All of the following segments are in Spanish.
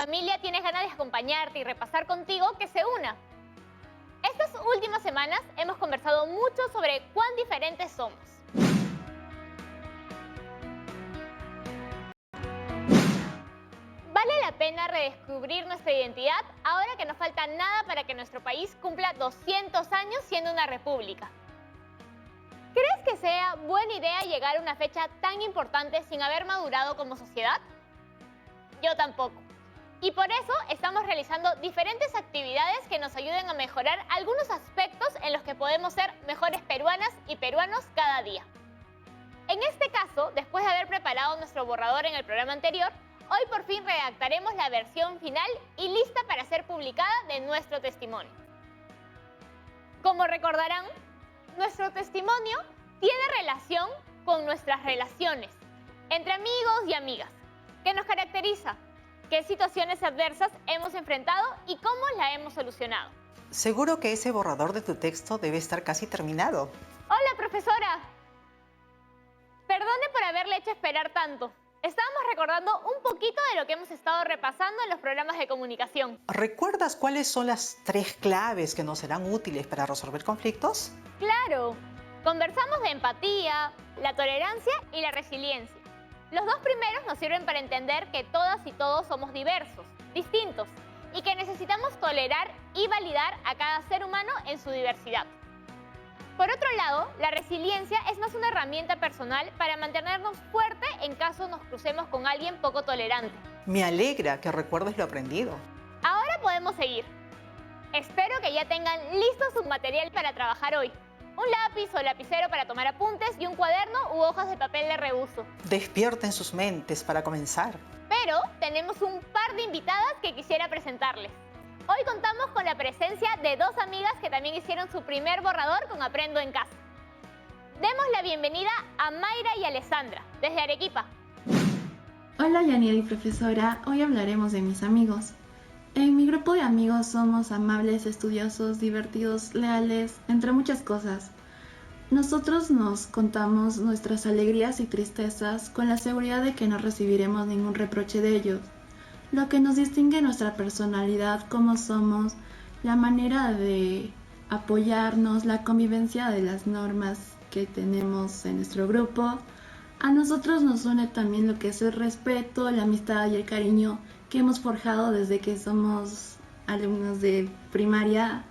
familia tienes ganas de acompañarte y repasar contigo, que se una. Estas últimas semanas hemos conversado mucho sobre cuán diferentes somos. ¿Vale la pena redescubrir nuestra identidad ahora que no falta nada para que nuestro país cumpla 200 años siendo una república? ¿Crees que sea buena idea llegar a una fecha tan importante sin haber madurado como sociedad? Yo tampoco. Y por eso estamos realizando diferentes actividades que nos ayuden a mejorar algunos aspectos en los que podemos ser mejores peruanas y peruanos cada día. En este caso, después de haber preparado nuestro borrador en el programa anterior, hoy por fin redactaremos la versión final y lista para ser publicada de nuestro testimonio. Como recordarán, nuestro testimonio tiene relación con nuestras relaciones entre amigos y amigas. ¿Qué nos caracteriza? ¿Qué situaciones adversas hemos enfrentado y cómo la hemos solucionado? Seguro que ese borrador de tu texto debe estar casi terminado. Hola, profesora. Perdone por haberle hecho esperar tanto. Estábamos recordando un poquito de lo que hemos estado repasando en los programas de comunicación. ¿Recuerdas cuáles son las 3 claves que nos serán útiles para resolver conflictos? ¡Claro! Conversamos de empatía, la tolerancia y la resiliencia. Los dos primeros nos sirven para entender que todas y todos somos diversos, distintos, y que necesitamos tolerar y validar a cada ser humano en su diversidad. Por otro lado, la resiliencia es más una herramienta personal para mantenernos fuertes en caso nos crucemos con alguien poco tolerante. Me alegra que recuerdes lo aprendido. Ahora podemos seguir. Espero que ya tengan listo su material para trabajar hoy. Un lápiz o lapicero para tomar apuntes y un cuaderno u hojas de papel de reuso. Despierten sus mentes para comenzar. Pero tenemos un par de invitadas que quisiera presentarles. Hoy contamos con la presencia de 2 amigas que también hicieron su primer borrador con Aprendo en Casa. Demos la bienvenida a Mayra y Alessandra, desde Arequipa. Hola Yanira y profesora, hoy hablaremos de mis amigos. En mi grupo de amigos somos amables, estudiosos, divertidos, leales, entre muchas cosas. Nosotros nos contamos nuestras alegrías y tristezas con la seguridad de que no recibiremos ningún reproche de ellos. Lo que nos distingue nuestra personalidad, cómo somos, la manera de apoyarnos, la convivencia de las normas que tenemos en nuestro grupo. A nosotros nos une también lo que es el respeto, la amistad y el cariño que hemos forjado desde que somos alumnos de primaria.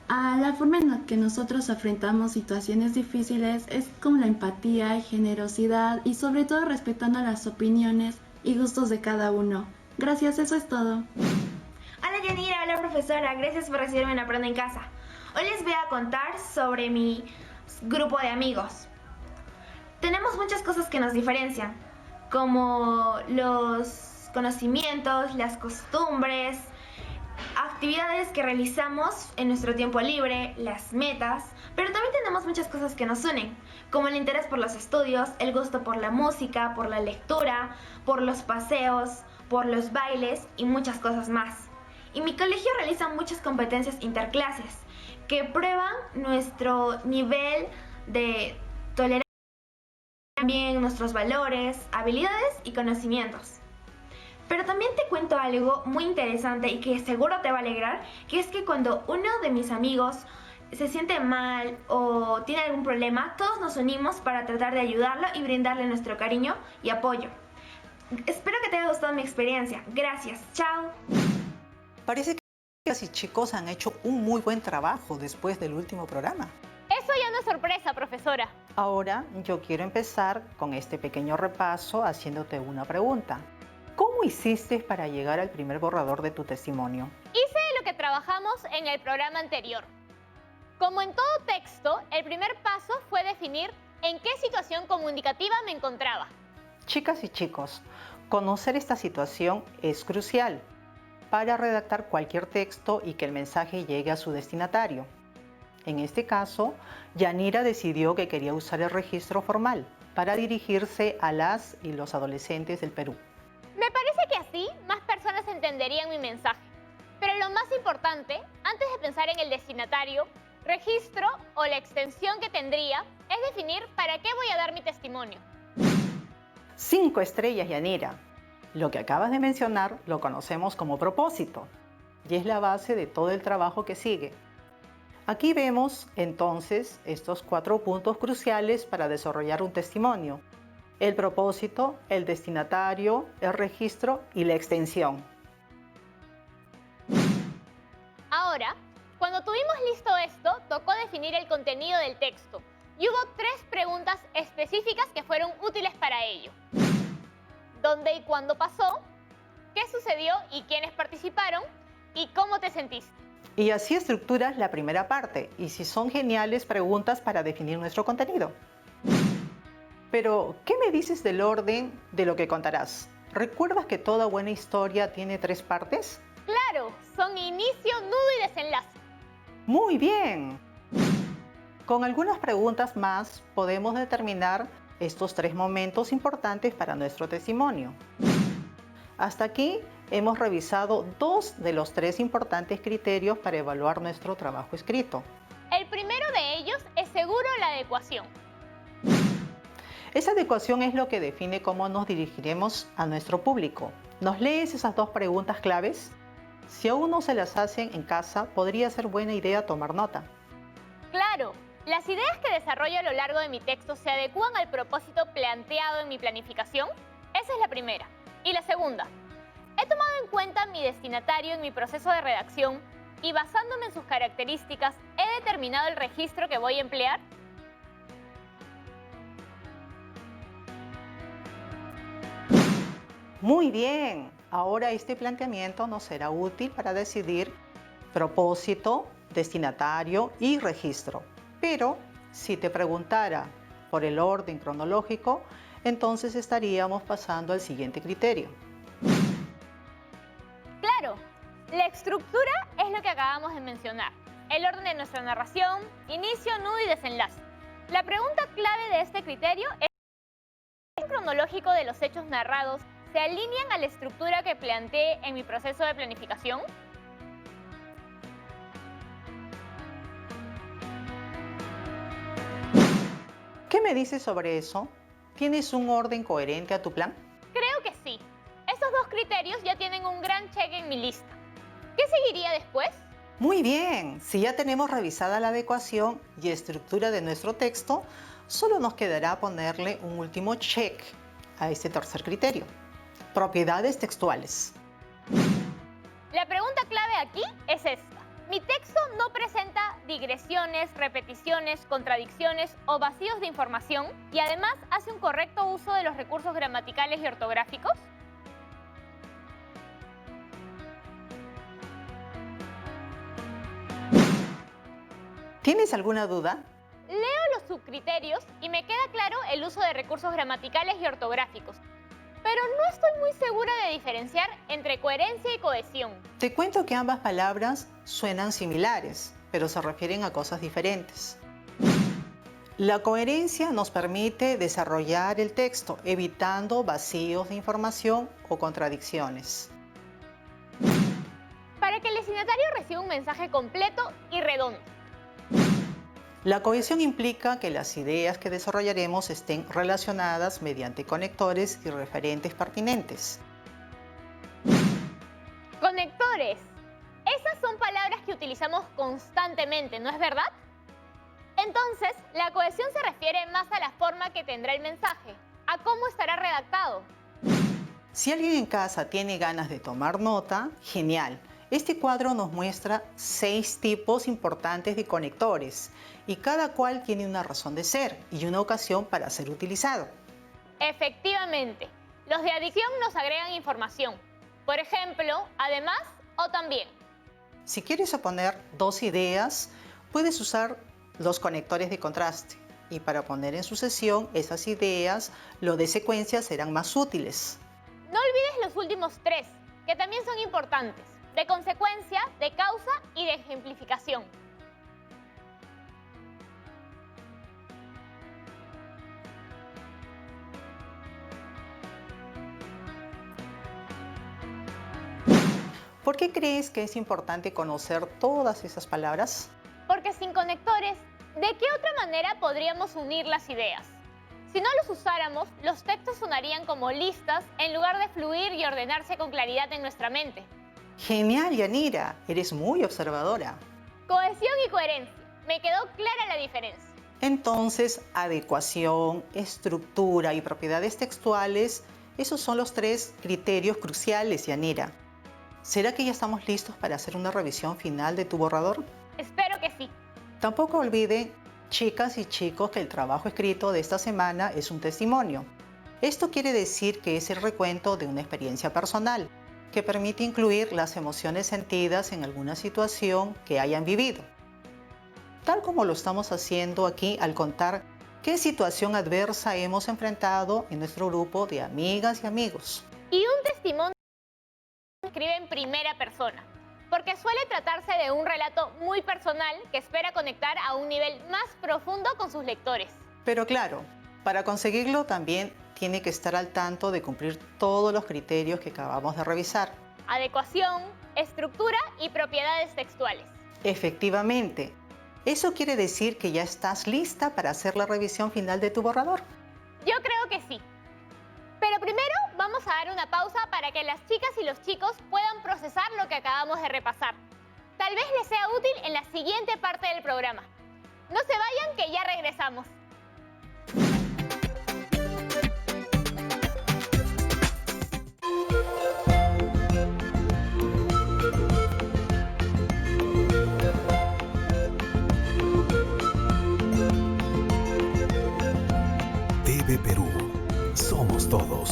A la forma en la que nosotros afrontamos situaciones difíciles es con la empatía y generosidad y sobre todo respetando las opiniones y gustos de cada uno. Gracias, eso es todo. Hola Yanira, hola profesora, gracias por recibirme en Aprendo en Casa. Hoy les voy a contar sobre mi grupo de amigos. Tenemos muchas cosas que nos diferencian, como los conocimientos, las costumbres, actividades que realizamos en nuestro tiempo libre, las metas, pero también tenemos muchas cosas que nos unen, como el interés por los estudios, el gusto por la música, por la lectura, por los paseos, por los bailes y muchas cosas más. Y mi colegio realiza muchas competencias interclases que prueban nuestro nivel de tolerancia, también nuestros valores, habilidades y conocimientos. Pero también te cuento algo muy interesante y que seguro te va a alegrar, que es que cuando uno de mis amigos se siente mal o tiene algún problema, todos nos unimos para tratar de ayudarlo y brindarle nuestro cariño y apoyo. Espero que te haya gustado mi experiencia. Gracias. Chao. Parece que chicas y chicos han hecho un muy buen trabajo después del último programa. Eso ya no es sorpresa, profesora. Ahora yo quiero empezar con este pequeño repaso haciéndote una pregunta. ¿Cómo hiciste para llegar al primer borrador de tu testimonio? Hice lo que trabajamos en el programa anterior. Como en todo texto, el primer paso fue definir en qué situación comunicativa me encontraba. Chicas y chicos, conocer esta situación es crucial para redactar cualquier texto y que el mensaje llegue a su destinatario. En este caso, Yanira decidió que quería usar el registro formal para dirigirse a las y los adolescentes del Perú. Me parece que así más personas entenderían mi mensaje. Pero lo más importante, antes de pensar en el destinatario, registro o la extensión que tendría, es definir para qué voy a dar mi testimonio. 5 estrellas, Yanira. Lo que acabas de mencionar lo conocemos como propósito y es la base de todo el trabajo que sigue. Aquí vemos entonces estos 4 puntos cruciales para desarrollar un testimonio: el propósito, el destinatario, el registro y la extensión. Ahora, cuando tuvimos listo esto, tocó definir el contenido del texto y hubo 3 preguntas específicas que fueron útiles para ello. ¿Dónde y cuándo pasó? ¿Qué sucedió y quiénes participaron? ¿Y cómo te sentiste? Y así estructuras la primera parte, y si son geniales preguntas para definir nuestro contenido. Pero, ¿qué me dices del orden de lo que contarás? ¿Recuerdas que toda buena historia tiene 3 partes? Claro, son inicio, nudo y desenlace. ¡Muy bien! Con algunas preguntas más podemos determinar estos 3 momentos importantes para nuestro testimonio. Hasta aquí hemos revisado 2 de los 3 importantes criterios para evaluar nuestro trabajo escrito. El primero de ellos es seguro la adecuación. Esa adecuación es lo que define cómo nos dirigiremos a nuestro público. ¿Nos lees esas 2 preguntas claves? Si aún no se las hacen en casa, podría ser buena idea tomar nota. Claro, las ideas que desarrollo a lo largo de mi texto se adecúan al propósito planteado en mi planificación. Esa es la primera. Y la segunda, he tomado en cuenta mi destinatario en mi proceso de redacción y basándome en sus características, he determinado el registro que voy a emplear. Muy bien, ahora este planteamiento nos será útil para decidir propósito, destinatario y registro. Pero si te preguntara por el orden cronológico, entonces estaríamos pasando al siguiente criterio. Claro, la estructura es lo que acabamos de mencionar. El orden de nuestra narración, inicio, nudo y desenlace. La pregunta clave de este criterio es: ¿el orden cronológico de los hechos narrados se alinean a la estructura que planteé en mi proceso de planificación? ¿Qué me dices sobre eso? ¿Tienes un orden coherente a tu plan? Creo que sí. Estos 2 criterios ya tienen un gran check en mi lista. ¿Qué seguiría después? Muy bien, si ya tenemos revisada la adecuación y estructura de nuestro texto, solo nos quedará ponerle un último check a este tercer criterio: propiedades textuales. La pregunta clave aquí es esta. Mi texto no presenta digresiones, repeticiones, contradicciones o vacíos de información y además hace un correcto uso de los recursos gramaticales y ortográficos. ¿Tienes alguna duda? Leo los subcriterios y me queda claro el uso de recursos gramaticales y ortográficos, pero no estoy muy segura de diferenciar entre coherencia y cohesión. Te cuento que ambas palabras suenan similares, pero se refieren a cosas diferentes. La coherencia nos permite desarrollar el texto, evitando vacíos de información o contradicciones. Para que el destinatario reciba un mensaje completo y redondo. La cohesión implica que las ideas que desarrollaremos estén relacionadas mediante conectores y referentes pertinentes. Conectores. Esas son palabras que utilizamos constantemente, ¿no es verdad? Entonces, la cohesión se refiere más a la forma que tendrá el mensaje, a cómo estará redactado. Si alguien en casa tiene ganas de tomar nota, genial. Este cuadro nos muestra 6 tipos importantes de conectores y cada cual tiene una razón de ser y una ocasión para ser utilizado. Efectivamente, los de adición nos agregan información. Por ejemplo, además o también. Si quieres oponer 2 ideas, puedes usar los conectores de contraste. Y para poner en sucesión esas ideas, los de secuencia serán más útiles. No olvides los últimos 3, que también son importantes: de consecuencia, de causa y de ejemplificación. ¿Por qué crees que es importante conocer todas esas palabras? Porque sin conectores, ¿de qué otra manera podríamos unir las ideas? Si no los usáramos, los textos sonarían como listas en lugar de fluir y ordenarse con claridad en nuestra mente. Genial, Yanira. Eres muy observadora. Cohesión y coherencia. Me quedó clara la diferencia. Entonces, adecuación, estructura y propiedades textuales, esos son los 3 criterios cruciales, Yanira. ¿Será que ya estamos listos para hacer una revisión final de tu borrador? Espero que sí. Tampoco olviden, chicas y chicos, que el trabajo escrito de esta semana es un testimonio. Esto quiere decir que es el recuento de una experiencia personal, que permite incluir las emociones sentidas en alguna situación que hayan vivido. Tal como lo estamos haciendo aquí al contar qué situación adversa hemos enfrentado en nuestro grupo de amigas y amigos. Y un testimonio se escribe en primera persona, porque suele tratarse de un relato muy personal que espera conectar a un nivel más profundo con sus lectores. Pero claro, para conseguirlo también tiene que estar al tanto de cumplir todos los criterios que acabamos de revisar. Adecuación, estructura y propiedades textuales. Efectivamente. ¿Eso quiere decir que ya estás lista para hacer la revisión final de tu borrador? Yo creo que sí. Pero primero vamos a dar una pausa para que las chicas y los chicos puedan procesar lo que acabamos de repasar. Tal vez les sea útil en la siguiente parte del programa. No se vayan, que ya regresamos. TV Perú. Somos todos.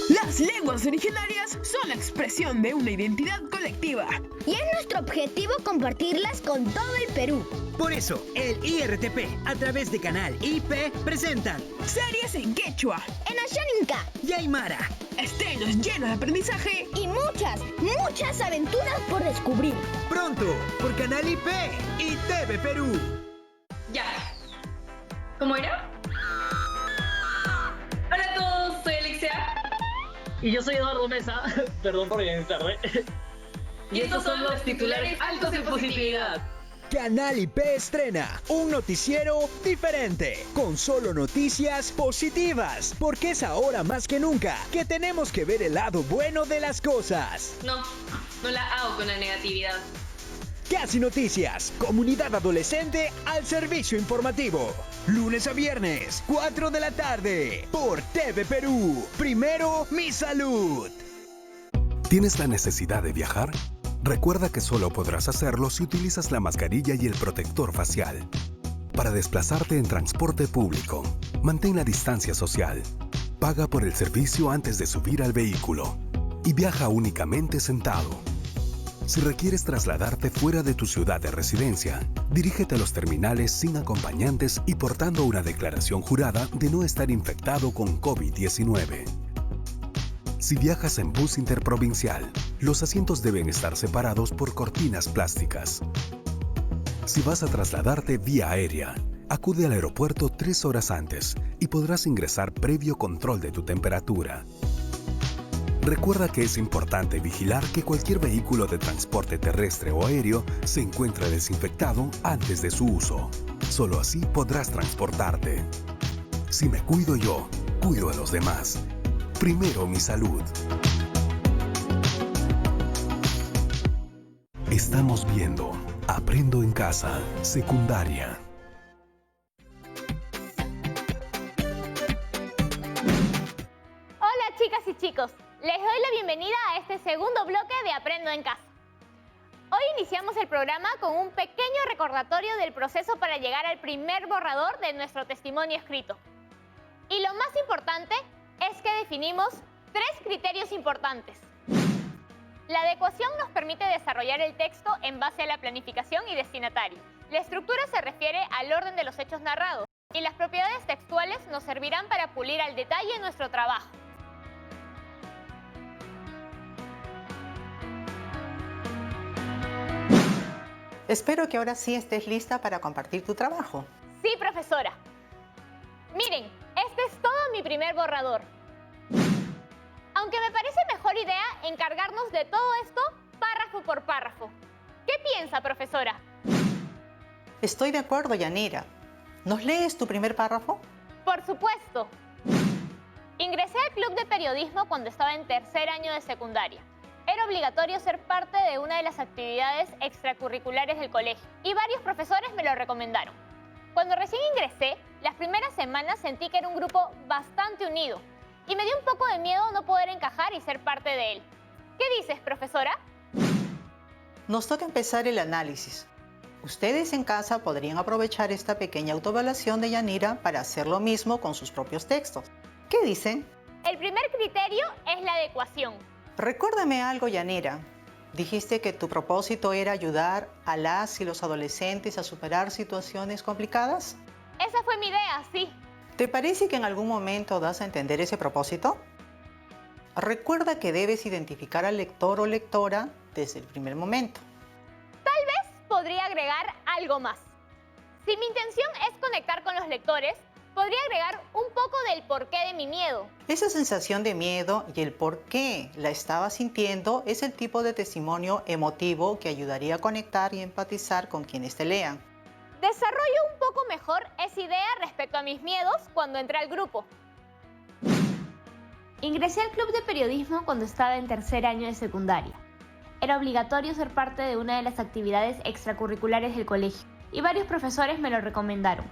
Las lenguas originarias son la expresión de una identidad colectiva. Y es nuestro objetivo compartirlas con todo el Perú. Por eso, el IRTP, a través de Canal IP, presentan Series en quechua, En Ashaninka. y Aymara. estrenos llenos de aprendizaje. Y muchas aventuras por descubrir. Pronto, por Canal IP y TV Perú. Ya. ¿Cómo era? Hola a todos, soy Alexia. Y yo soy Eduardo Mesa, perdón por llegar tarde. Y estos son los titulares altos en positividad. Canal IP estrena un noticiero diferente, con solo noticias positivas, porque es ahora más que nunca que tenemos que ver el lado bueno de las cosas. No la hago con la negatividad. Casi Noticias, comunidad adolescente al servicio informativo. Lunes a viernes, 4 de la tarde, por TV Perú. Primero, mi salud. ¿Tienes la necesidad de viajar? Recuerda que solo podrás hacerlo si utilizas la mascarilla y el protector facial. Para desplazarte en transporte público, mantén la distancia social. Paga por el servicio antes de subir al vehículo. Y viaja únicamente sentado. Si requieres trasladarte fuera de tu ciudad de residencia, dirígete a los terminales sin acompañantes y portando una declaración jurada de no estar infectado con COVID-19. Si viajas en bus interprovincial, los asientos deben estar separados por cortinas plásticas. Si vas a trasladarte vía aérea, acude al aeropuerto 3 horas antes y podrás ingresar previo control de tu temperatura. Recuerda que es importante vigilar que cualquier vehículo de transporte terrestre o aéreo se encuentre desinfectado antes de su uso. Solo así podrás transportarte. Si me cuido yo, cuido a los demás. Primero mi salud. Estamos viendo Aprendo en Casa, secundaria. Hola chicas y chicos, les doy la bienvenida a este segundo bloque de Aprendo en Casa. Hoy iniciamos el programa con un pequeño recordatorio del proceso para llegar al primer borrador de nuestro testimonio escrito. Y lo más importante es que definimos 3 criterios importantes. La adecuación nos permite desarrollar el texto en base a la planificación y destinatario. La estructura se refiere al orden de los hechos narrados. Y las propiedades textuales nos servirán para pulir al detalle nuestro trabajo. Espero que ahora sí estés lista para compartir tu trabajo. Sí, profesora. Miren, este es todo mi primer borrador. Aunque me parece mejor idea encargarnos de todo esto párrafo por párrafo. ¿Qué piensa, profesora? Estoy de acuerdo, Yanira. ¿Nos lees tu primer párrafo? Por supuesto. Ingresé al club de periodismo cuando estaba en tercer año de secundaria. Era obligatorio ser parte de una de las actividades extracurriculares del colegio y varios profesores me lo recomendaron. Cuando recién ingresé, las primeras semanas sentí que era un grupo bastante unido y me dio un poco de miedo no poder encajar y ser parte de él. ¿Qué dices, profesora? Nos toca empezar el análisis. Ustedes en casa podrían aprovechar esta pequeña autoevaluación de Yanira para hacer lo mismo con sus propios textos. ¿Qué dicen? El primer criterio es la adecuación. Recuérdame algo, Yanira. Dijiste que tu propósito era ayudar a las y los adolescentes a superar situaciones complicadas. Esa fue mi idea, sí. ¿Te parece que en algún momento das a entender ese propósito? Recuerda que debes identificar al lector o lectora desde el primer momento. Tal vez podría agregar algo más. Si mi intención es conectar con los lectores, podría agregar un poco del porqué de mi miedo. Esa sensación de miedo y el por qué la estaba sintiendo es el tipo de testimonio emotivo que ayudaría a conectar y empatizar con quienes te lean. Desarrollo un poco mejor esa idea respecto a mis miedos cuando entré al grupo. Ingresé al club de periodismo cuando estaba en tercer año de secundaria. Era obligatorio ser parte de una de las actividades extracurriculares del colegio y varios profesores me lo recomendaron.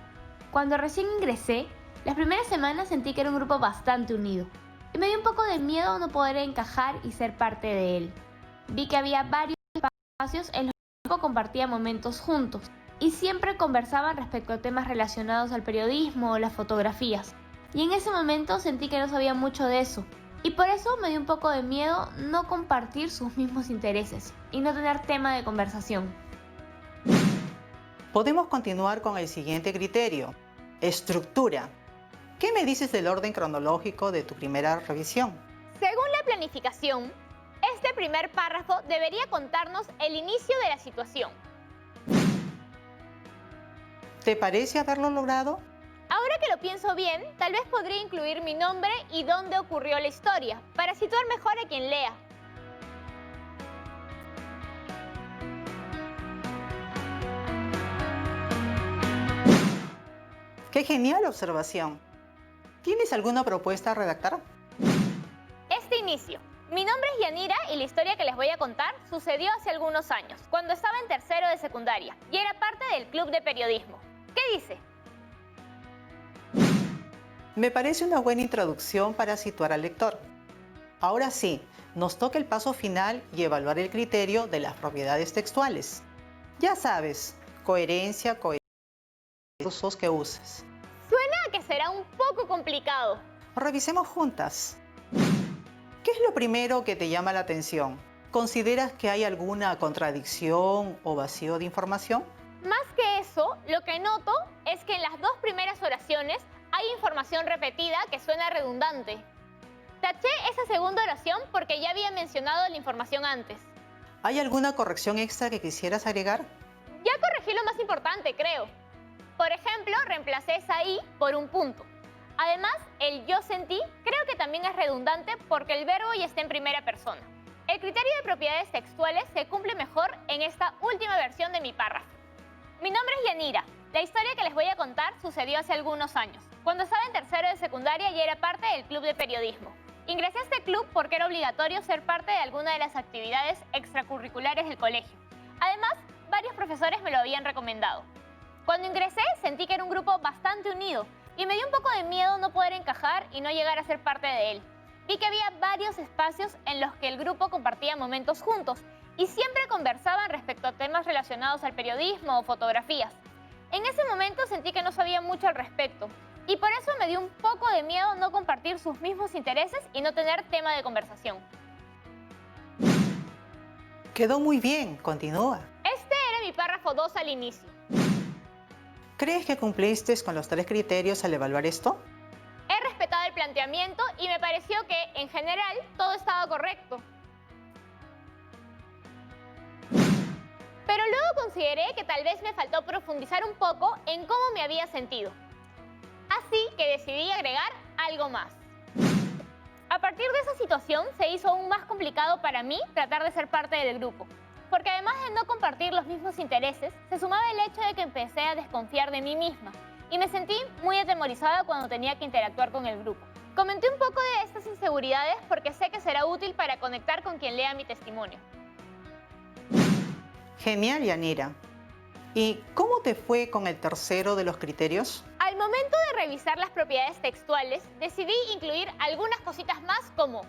Cuando recién ingresé, las primeras semanas sentí que era un grupo bastante unido y me dio un poco de miedo no poder encajar y ser parte de él. Vi que había varios espacios en los que el grupo compartía momentos juntos y siempre conversaban respecto a temas relacionados al periodismo o las fotografías. Y en ese momento sentí que no sabía mucho de eso y por eso me dio un poco de miedo no compartir sus mismos intereses y no tener tema de conversación. Podemos continuar con el siguiente criterio: estructura. ¿Qué me dices del orden cronológico de tu primera revisión? Según la planificación, este primer párrafo debería contarnos el inicio de la situación. ¿Te parece haberlo logrado? Ahora que lo pienso bien, tal vez podría incluir mi nombre y dónde ocurrió la historia, para situar mejor a quien lea. ¡Qué genial observación! ¿Tienes alguna propuesta a redactar? Este inicio. Mi nombre es Yanira y la historia que les voy a contar sucedió hace algunos años, cuando estaba en tercero de secundaria y era parte del club de periodismo. ¿Qué dice? Me parece una buena introducción para situar al lector. Ahora sí, nos toca el paso final y evaluar el criterio de las propiedades textuales. Ya sabes, coherencia, recursos que uses. Suena a que será un poco complicado. Revisemos juntas. ¿Qué es lo primero que te llama la atención? ¿Consideras que hay alguna contradicción o vacío de información? Más que eso, lo que noto es que en las dos primeras oraciones hay información repetida que suena redundante. Taché esa segunda oración porque ya había mencionado la información antes. ¿Hay alguna corrección extra que quisieras agregar? Ya corregí lo más importante, creo. Por ejemplo, reemplacé esa I por un punto. Además, el yo sentí creo que también es redundante porque el verbo ya está en primera persona. El criterio de propiedades textuales se cumple mejor en esta última versión de mi párrafo. Mi nombre es Yanira. La historia que les voy a contar sucedió hace algunos años, cuando estaba en tercero de secundaria y era parte del club de periodismo. Ingresé a este club porque era obligatorio ser parte de alguna de las actividades extracurriculares del colegio. Además, varios profesores me lo habían recomendado. Cuando ingresé, sentí que era un grupo bastante unido y me dio un poco de miedo no poder encajar y no llegar a ser parte de él. Vi que había varios espacios en los que el grupo compartía momentos juntos y siempre conversaban respecto a temas relacionados al periodismo o fotografías. En ese momento sentí que no sabía mucho al respecto y por eso me dio un poco de miedo no compartir sus mismos intereses y no tener tema de conversación. Quedó muy bien, continúa. Este era mi párrafo 2 al inicio. ¿Crees que cumpliste con los 3 criterios al evaluar esto? He respetado el planteamiento y me pareció que, en general, todo estaba correcto. Pero luego consideré que tal vez me faltó profundizar un poco en cómo me había sentido. Así que decidí agregar algo más. A partir de esa situación se hizo aún más complicado para mí tratar de ser parte del grupo. porque además de no compartir los mismos intereses, se sumaba el hecho de que empecé a desconfiar de mí misma y me sentí muy atemorizada cuando tenía que interactuar con el grupo. Comenté un poco de estas inseguridades porque sé que será útil para conectar con quien lea mi testimonio. Genial, Yanira. ¿Y cómo te fue con el tercero de los criterios? Al momento de revisar las propiedades textuales, decidí incluir algunas cositas más como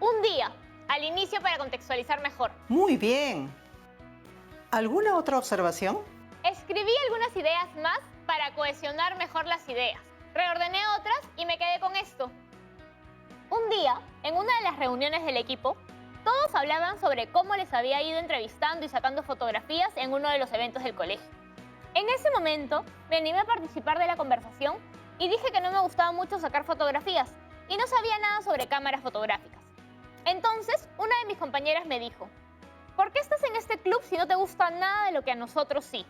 un día, al inicio para contextualizar mejor. Muy bien. ¿Alguna otra observación? Escribí algunas ideas más para cohesionar mejor las ideas. Reordené otras y me quedé con esto. Un día, en una de las reuniones del equipo, todos hablaban sobre cómo les había ido entrevistando y sacando fotografías en uno de los eventos del colegio. En ese momento, me animé a participar de la conversación y dije que no me gustaba mucho sacar fotografías y no sabía nada sobre cámaras fotográficas. Entonces, una de mis compañeras me dijo, ¿por qué estás en este club si no te gusta nada de lo que a nosotros sí?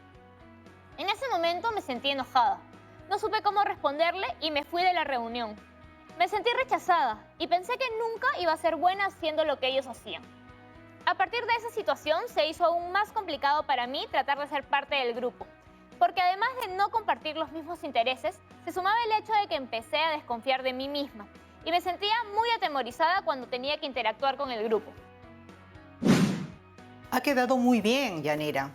En ese momento me sentí enojada. No supe cómo responderle y me fui de la reunión. Me sentí rechazada y pensé que nunca iba a ser buena haciendo lo que ellos hacían. A partir de esa situación se hizo aún más complicado para mí tratar de ser parte del grupo, porque además de no compartir los mismos intereses, se sumaba el hecho de que empecé a desconfiar de mí misma y me sentía muy atemorizada cuando tenía que interactuar con el grupo. Ha quedado muy bien, Yanira.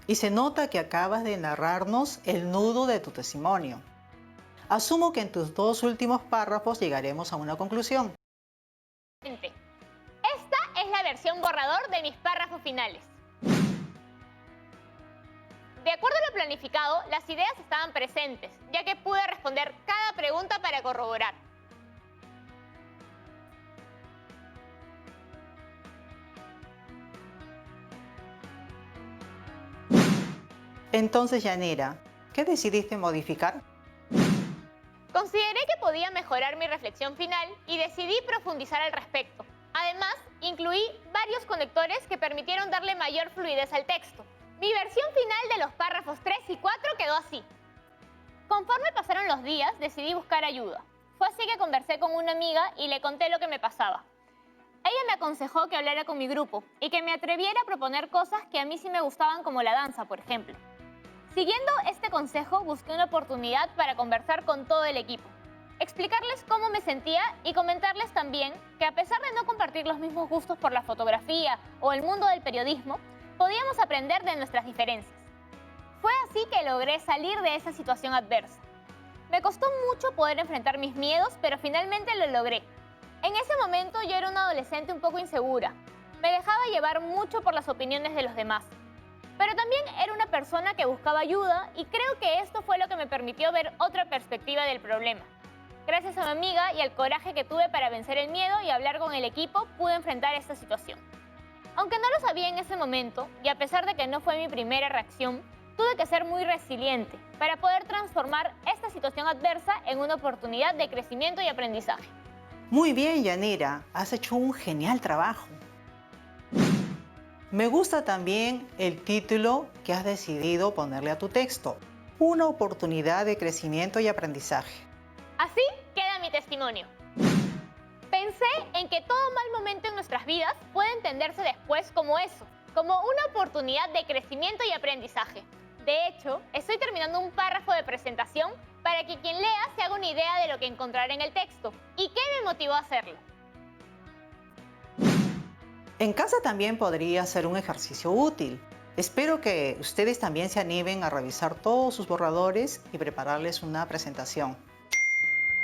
Y se nota que acabas de narrarnos el nudo de tu testimonio. Asumo que en tus dos últimos párrafos llegaremos a una conclusión. Esta es la versión borrador de mis párrafos finales. De acuerdo a lo planificado, las ideas estaban presentes, ya que pude responder cada pregunta para corroborar. Entonces, Yanira, ¿qué decidiste modificar? Consideré que podía mejorar mi reflexión final y decidí profundizar al respecto. Además, incluí varios conectores que permitieron darle mayor fluidez al texto. Mi versión final de los párrafos 3 y 4 quedó así. Conforme pasaron los días, decidí buscar ayuda. Fue así que conversé con una amiga y le conté lo que me pasaba. Ella me aconsejó que hablara con mi grupo y que me atreviera a proponer cosas que a mí sí me gustaban, como la danza, por ejemplo. Siguiendo este consejo, busqué una oportunidad para conversar con todo el equipo, explicarles cómo me sentía y comentarles también que a pesar de no compartir los mismos gustos por la fotografía o el mundo del periodismo, podíamos aprender de nuestras diferencias. Fue así que logré salir de esa situación adversa. Me costó mucho poder enfrentar mis miedos, pero finalmente lo logré. En ese momento yo era una adolescente un poco insegura. Me dejaba llevar mucho por las opiniones de los demás. Pero también era una persona que buscaba ayuda y creo que esto fue lo que me permitió ver otra perspectiva del problema. Gracias a mi amiga y al coraje que tuve para vencer el miedo y hablar con el equipo, pude enfrentar esta situación. Aunque no lo sabía en ese momento, y a pesar de que no fue mi primera reacción, tuve que ser muy resiliente para poder transformar esta situación adversa en una oportunidad de crecimiento y aprendizaje. Muy bien, Yanira, has hecho un genial trabajo. Me gusta también el título que has decidido ponerle a tu texto, una oportunidad de crecimiento y aprendizaje. Así queda mi testimonio. Pensé en que todo mal momento en nuestras vidas puede entenderse después como eso, como una oportunidad de crecimiento y aprendizaje. De hecho, estoy terminando un párrafo de presentación para que quien lea se haga una idea de lo que encontrará en el texto y qué me motivó a hacerlo. En casa también podría ser un ejercicio útil. Espero que ustedes también se animen a revisar todos sus borradores y prepararles una presentación.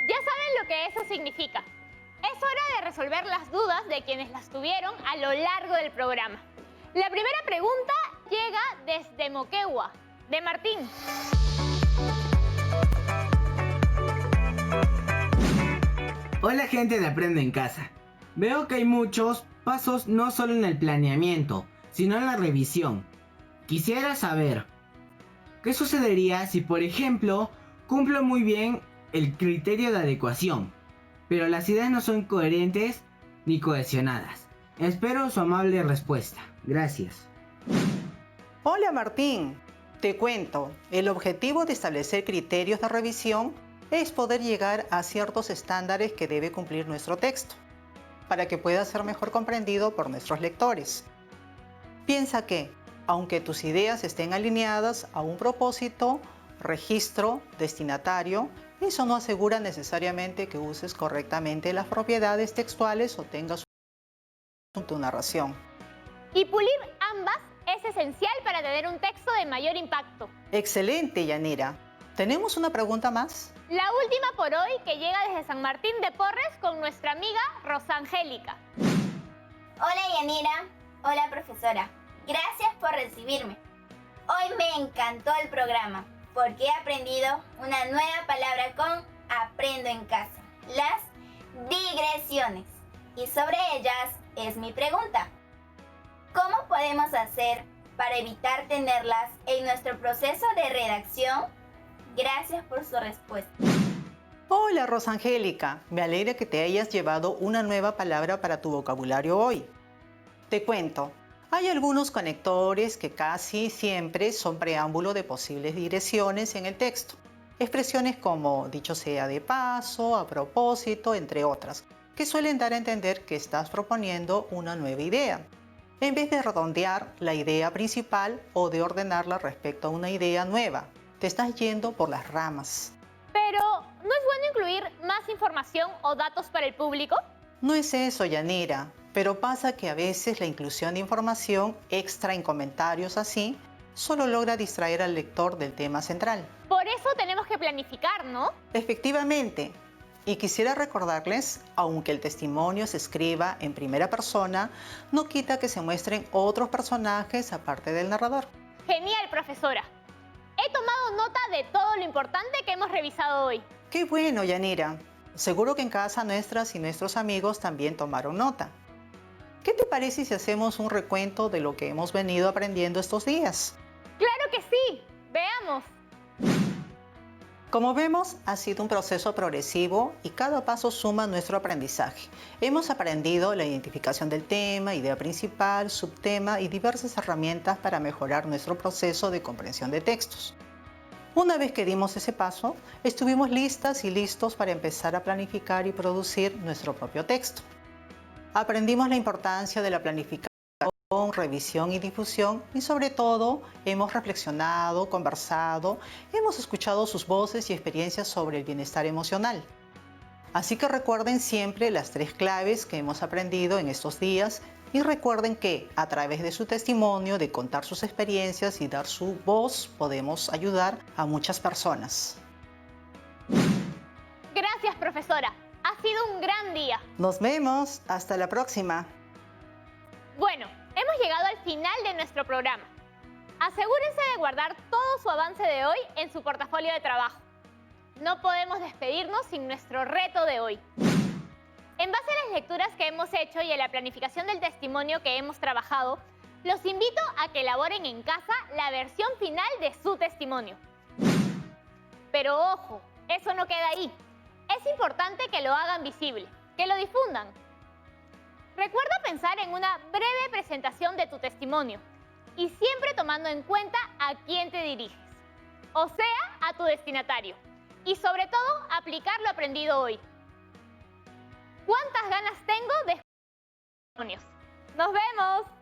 Ya saben lo que eso significa. Es hora de resolver las dudas de quienes las tuvieron a lo largo del programa. La primera pregunta llega desde Moquegua, de Martín. Hola gente de Aprende en Casa. Veo que hay muchos pasos no solo en el planeamiento, sino en la revisión. Quisiera saber, ¿qué sucedería si, por ejemplo, cumplo muy bien el criterio de adecuación, pero las ideas no son coherentes ni cohesionadas? Espero su amable respuesta. Gracias. Hola Martín, te cuento, el objetivo de establecer criterios de revisión es poder llegar a ciertos estándares que debe cumplir nuestro texto, para que pueda ser mejor comprendido por nuestros lectores. Piensa que, aunque tus ideas estén alineadas a un propósito, registro, destinatario, eso no asegura necesariamente que uses correctamente las propiedades textuales o tengas tu narración. Y pulir ambas es esencial para tener un texto de mayor impacto. Excelente, Yanira. ¿Tenemos una pregunta más? La última por hoy, que llega desde San Martín de Porres con nuestra amiga Rosangélica. Hola Yanira, hola profesora. Gracias por recibirme. Hoy me encantó el programa porque he aprendido una nueva palabra con Aprendo en Casa, las digresiones. Y sobre ellas es mi pregunta. ¿Cómo podemos hacer para evitar tenerlas en nuestro proceso de redacción? Gracias por su respuesta. Hola Rosangélica, me alegra que te hayas llevado una nueva palabra para tu vocabulario hoy. Te cuento, hay algunos conectores que casi siempre son preámbulo de posibles digresiones en el texto. Expresiones como dicho sea de paso, a propósito, entre otras, que suelen dar a entender que estás proponiendo una nueva idea, en vez de redondear la idea principal o de ordenarla respecto a una idea nueva. Te estás yendo por las ramas. Pero, ¿no es bueno incluir más información o datos para el público? No es eso, Yanira, pero pasa que a veces la inclusión de información extra en comentarios así solo logra distraer al lector del tema central. Por eso tenemos que planificar, ¿no? Efectivamente. Y quisiera recordarles, aunque el testimonio se escriba en primera persona, no quita que se muestren otros personajes aparte del narrador. Genial, profesora. He tomado nota de todo lo importante que hemos revisado hoy. ¡Qué bueno, Yanira! Seguro que en casa nuestras y nuestros amigos también tomaron nota. ¿Qué te parece si hacemos un recuento de lo que hemos venido aprendiendo estos días? ¡Claro que sí! ¡Veamos! Como vemos, ha sido un proceso progresivo y cada paso suma a nuestro aprendizaje. Hemos aprendido la identificación del tema, idea principal, subtema y diversas herramientas para mejorar nuestro proceso de comprensión de textos. Una vez que dimos ese paso, estuvimos listas y listos para empezar a planificar y producir nuestro propio texto. Aprendimos la importancia de la planificación, revisión y difusión y sobre todo hemos reflexionado, conversado, hemos escuchado sus voces y experiencias sobre el bienestar emocional. Así que recuerden siempre las 3 claves que hemos aprendido en estos días y recuerden que a través de su testimonio, de contar sus experiencias y dar su voz, podemos ayudar a muchas personas. Gracias, profesora. Ha sido un gran día. Nos vemos. Hasta la próxima. Bueno, hemos llegado al final de nuestro programa. Asegúrense de guardar todo su avance de hoy en su portafolio de trabajo. No podemos despedirnos sin nuestro reto de hoy. En base a las lecturas que hemos hecho y a la planificación del testimonio que hemos trabajado, los invito a que elaboren en casa la versión final de su testimonio. Pero ojo, eso no queda ahí. Es importante que lo hagan visible, que lo difundan. Recuerda pensar en una breve presentación de tu testimonio y siempre tomando en cuenta a quién te diriges, o sea, a tu destinatario. Y sobre todo, aplicar lo aprendido hoy. ¿Cuántas ganas tengo de testimonios? ¡Nos vemos!